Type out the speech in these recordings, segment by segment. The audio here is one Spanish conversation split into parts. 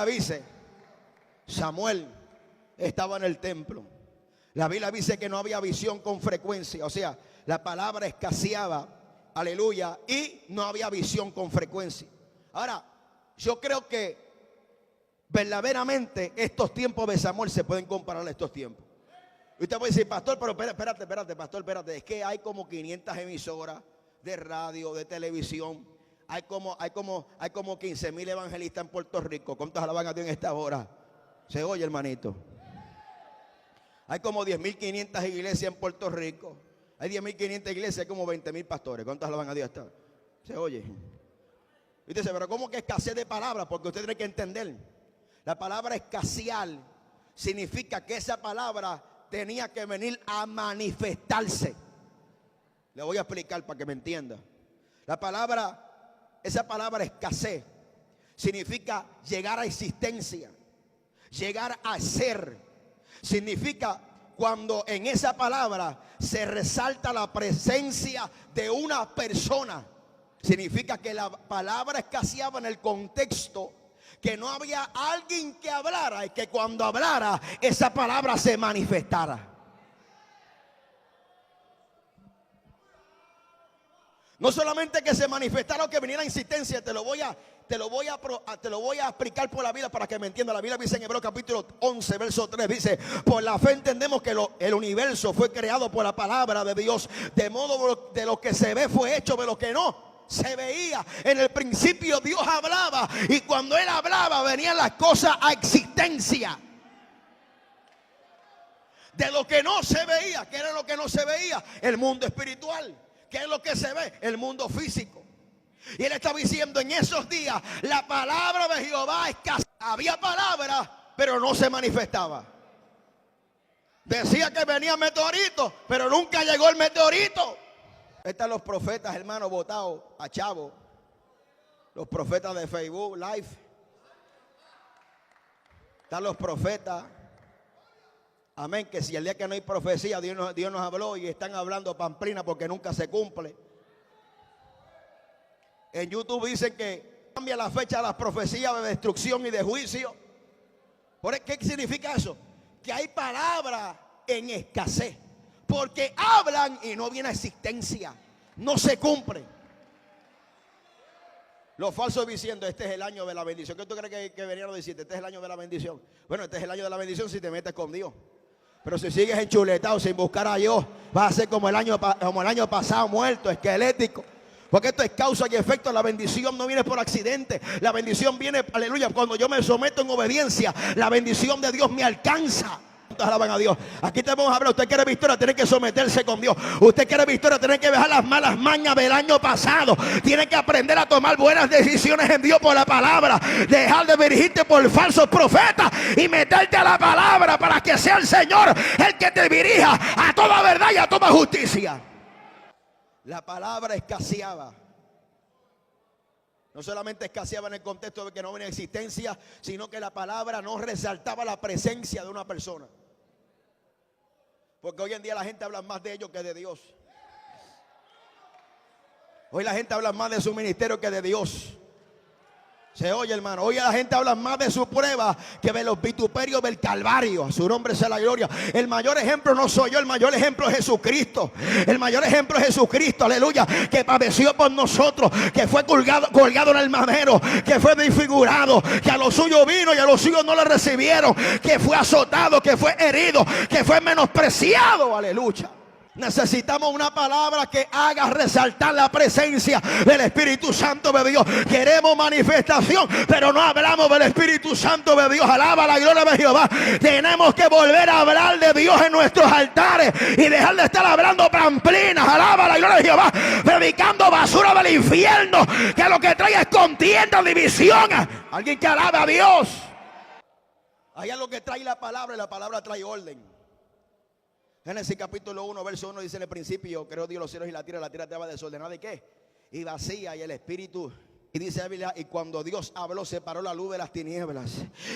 Biblia dice, Samuel estaba en el templo. La Biblia dice que no había visión con frecuencia. O sea, la palabra escaseaba, aleluya, y no había visión con frecuencia. Ahora, yo creo que verdaderamente estos tiempos de Samuel se pueden comparar a estos tiempos. Y usted puede decir, pastor, pero espérate, pastor, espérate. Es que hay como 500 emisoras de radio, de televisión. Hay como 15,000 evangelistas en Puerto Rico. ¿Cuántos alaban a Dios en esta hora? Se oye, hermanito. Hay como 10,500 iglesias en Puerto Rico. Hay 10,500 iglesias, hay como 20,000 pastores. ¿Cuántos alaban a Dios? Se oye. Y usted dice, pero ¿cómo que escasez de palabras? Porque usted tiene que entender. La palabra escasear significa que esa palabra tenía que venir a manifestarse. Le voy a explicar para que me entienda. Esa palabra escasez significa llegar a existencia, llegar a ser. Significa cuando en esa palabra se resalta la presencia de una persona. Significa que la palabra escaseaba en el contexto que no había alguien que hablara y que cuando hablara esa palabra se manifestara. No solamente que se manifestara o que viniera a existencia. Te lo voy a explicar por la Biblia para que me entienda. La Biblia dice en Hebreos capítulo 11 verso 3, dice: por la fe entendemos que el universo fue creado por la palabra de Dios, de modo de lo que se ve fue hecho de lo que no se veía. En el principio Dios hablaba, y cuando Él hablaba venían las cosas a existencia. De lo que no se veía. ¿Qué era lo que no se veía? El mundo espiritual. ¿Qué es lo que se ve? El mundo físico. Y Él está diciendo, en esos días la palabra de Jehová escaseaba. Había palabra, pero no se manifestaba. Decía que venía meteorito, pero nunca llegó el meteorito. Están los profetas, hermanos, botados a chavo. Los profetas de Facebook Live. Están los profetas. Amén, que si el día que no hay profecía, Dios nos habló, y están hablando pamplina porque nunca se cumple. En YouTube dicen que cambia la fecha de las profecías de destrucción y de juicio. ¿Qué significa eso? Que hay palabras en escasez, porque hablan y no viene a existencia, no se cumple. Los falsos diciendo, este es el año de la bendición. ¿Qué tú crees que venían a decirte? Este es el año de la bendición. Bueno, este es el año de la bendición si te metes con Dios. Pero si sigues enchuletado sin buscar a Dios, vas a ser como el año pasado, muerto, esquelético. Porque esto es causa y efecto. La bendición no viene por accidente. La bendición viene, aleluya, cuando yo me someto en obediencia. La bendición de Dios me alcanza. Alaban a Dios. Aquí te vamos a hablar. Usted quiere victoria, tiene que someterse con Dios. Usted quiere victoria, tiene que dejar las malas mañas del año pasado. Tiene que aprender a tomar buenas decisiones en Dios por la palabra. Dejar de dirigirte por falsos profetas y meterte a la palabra para que sea el Señor el que te dirija a toda verdad y a toda justicia. La palabra escaseaba. No solamente escaseaba en el contexto de que no venía existencia, sino que la palabra no resaltaba la presencia de una persona. Porque hoy en día la gente habla más de ellos que de Dios. Hoy la gente habla más de su ministerio que de Dios. Se oye, hermano. Hoy la gente habla más de su prueba que de los vituperios del Calvario. A su nombre sea la gloria. El mayor ejemplo no soy yo, el mayor ejemplo es Jesucristo. El mayor ejemplo es Jesucristo, aleluya, que padeció por nosotros, que fue colgado en el madero, que fue desfigurado, que a los suyos vino y a los suyos no le recibieron, que fue azotado, que fue herido, que fue menospreciado, aleluya. Necesitamos una palabra que haga resaltar la presencia del Espíritu Santo de Dios. Queremos manifestación, pero no hablamos del Espíritu Santo de Dios. Alaba la gloria de Jehová. Tenemos que volver a hablar de Dios en nuestros altares y dejar de estar hablando pamplinas. Alaba la gloria de Jehová. Predicando basura del infierno, que lo que trae es contienda, división. Alguien que alabe a Dios. Allá es lo que trae la palabra, y la palabra trae orden. Génesis capítulo 1, verso 1 dice: en el principio creó Dios los cielos y la tierra estaba desordenada. ¿Y qué? Y vacía, y el Espíritu Y dice la Biblia, y cuando Dios habló, separó la luz de las tinieblas.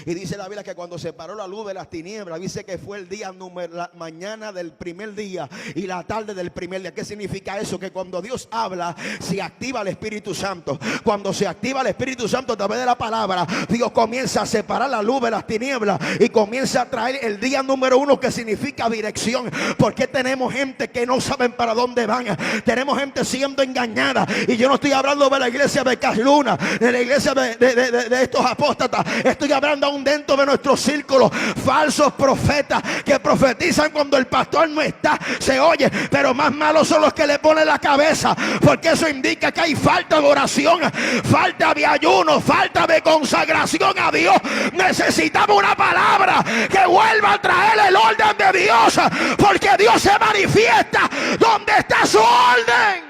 Y dice la Biblia que cuando separó la luz de las tinieblas, dice que fue el día la mañana del primer día y la tarde del primer día. ¿Qué significa eso? Que cuando Dios habla, se activa el Espíritu Santo. Cuando se activa el Espíritu Santo a través de la palabra, Dios comienza a separar la luz de las tinieblas y comienza a traer el día número 1, que significa dirección. Porque tenemos gente que no saben para dónde van. Tenemos gente siendo engañada. Y yo no estoy hablando de la iglesia de Casluna, de la iglesia de estos apóstatas. Estoy hablando aún dentro de nuestro círculo. Falsos profetas que profetizan cuando el pastor no está. Se oye, pero más malos son los que le ponen la cabeza, porque eso indica que hay falta de oración, falta de ayuno, falta de consagración a Dios. Necesitamos una palabra que vuelva a traer el orden de Dios, porque Dios se manifiesta donde está su orden.